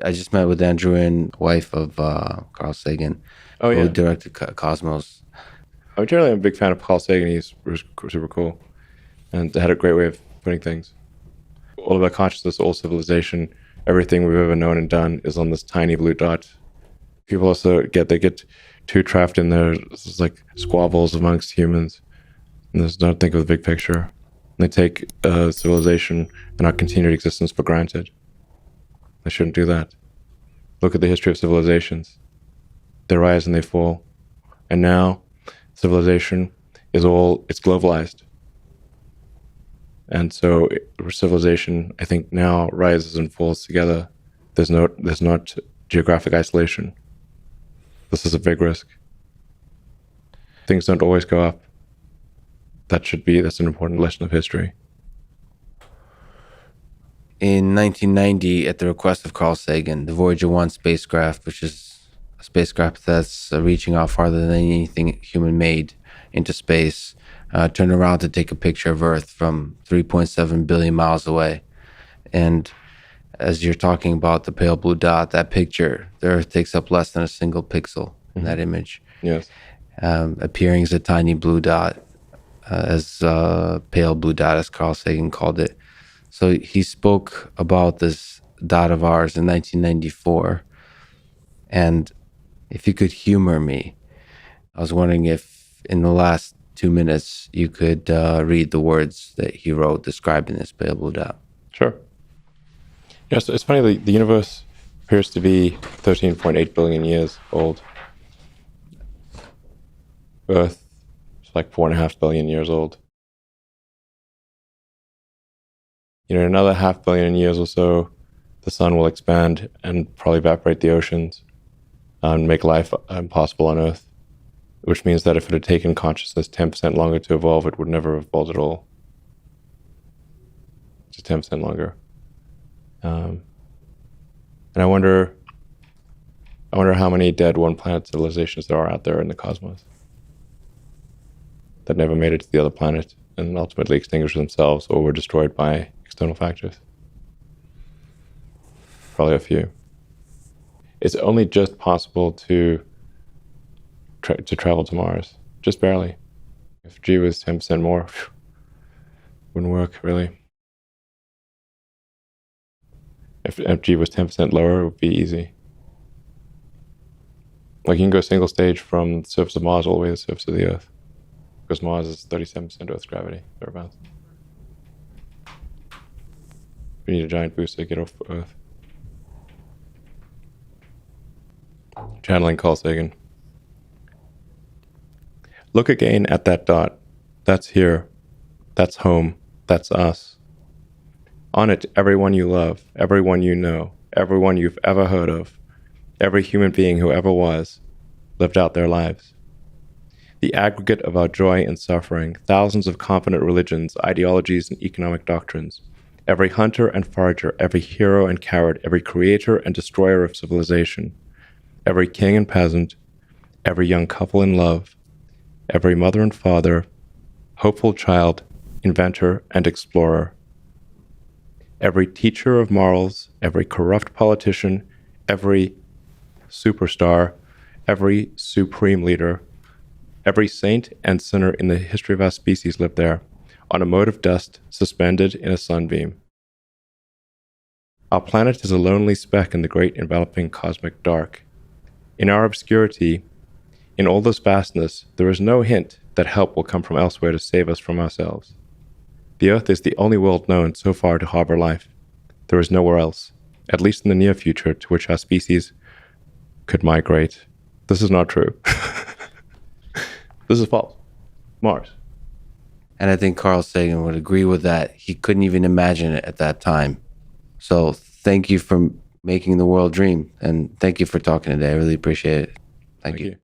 I just met with Andrew and wife of Carl Sagan, Oh who yeah, directed Cosmos. I'm generally a big fan of Carl Sagan. He's super cool and had a great way of putting things. All of our consciousness, all civilization, everything we've ever known and done is on this tiny blue dot. People also get too trapped in their like squabbles amongst humans, and there's not think of the big picture. They take civilization and our continued existence for granted. They shouldn't do that. Look at the history of civilizations. They rise and they fall. And now civilization it's globalized. And so civilization, I think, now rises and falls together. There's not geographic isolation. This is a big risk. Things don't always go up. That's an important lesson of history. In 1990, at the request of Carl Sagan, the Voyager 1 spacecraft, which is a spacecraft that's reaching out farther than anything human made into space, turned around to take a picture of Earth from 3.7 billion miles away. And as you're talking about the pale blue dot, that picture, the Earth takes up less than a single pixel in that image. Yes. Appearing as a tiny blue dot, as a pale blue dot, as Carl Sagan called it. So he spoke about this dot of ours in 1994. And if you could humor me, I was wondering if in the last 2 minutes you could read the words that he wrote describing this pale blue dot. Sure. Yes, it's funny, the universe appears to be 13.8 billion years old. Earth is like 4.5 billion years old. In another 500 million years or so, the sun will expand and probably evaporate the oceans and make life impossible on Earth, which means that if it had taken consciousness 10% longer to evolve, it would never have evolved at all. Just 10% longer. And I wonder how many dead one-planet civilizations there are out there in the cosmos that never made it to the other planet and ultimately extinguished themselves or were destroyed by external factors. Probably a few. It's only just possible to travel to Mars, just barely. If G was 10% more, wouldn't work really. If G was 10% lower, it would be easy. Like you can go single stage from the surface of Mars all the way to the surface of the Earth, because Mars is 37% Earth's gravity, thereabouts. We need a giant booster to get off Earth. Channeling Carl Sagan. Look again at that dot. That's here. That's home. That's us. On it, everyone you love, everyone you know, everyone you've ever heard of, every human being who ever was, lived out their lives. The aggregate of our joy and suffering, thousands of competent religions, ideologies, and economic doctrines, every hunter and forager, every hero and coward, every creator and destroyer of civilization, every king and peasant, every young couple in love, every mother and father, hopeful child, inventor, and explorer, every teacher of morals, every corrupt politician, every superstar, every supreme leader, every saint and sinner in the history of our species lived there, on a mote of dust suspended in a sunbeam. Our planet is a lonely speck in the great enveloping cosmic dark. In our obscurity, in all this vastness, there is no hint that help will come from elsewhere to save us from ourselves. The Earth is the only world known so far to harbor life. There is nowhere else, at least in the near future, to which our species could migrate. This is not true. This is false. Mars. And I think Carl Sagan would agree with that. He couldn't even imagine it at that time. So thank you for making the world dream. And thank you for talking today. I really appreciate it. Thank you.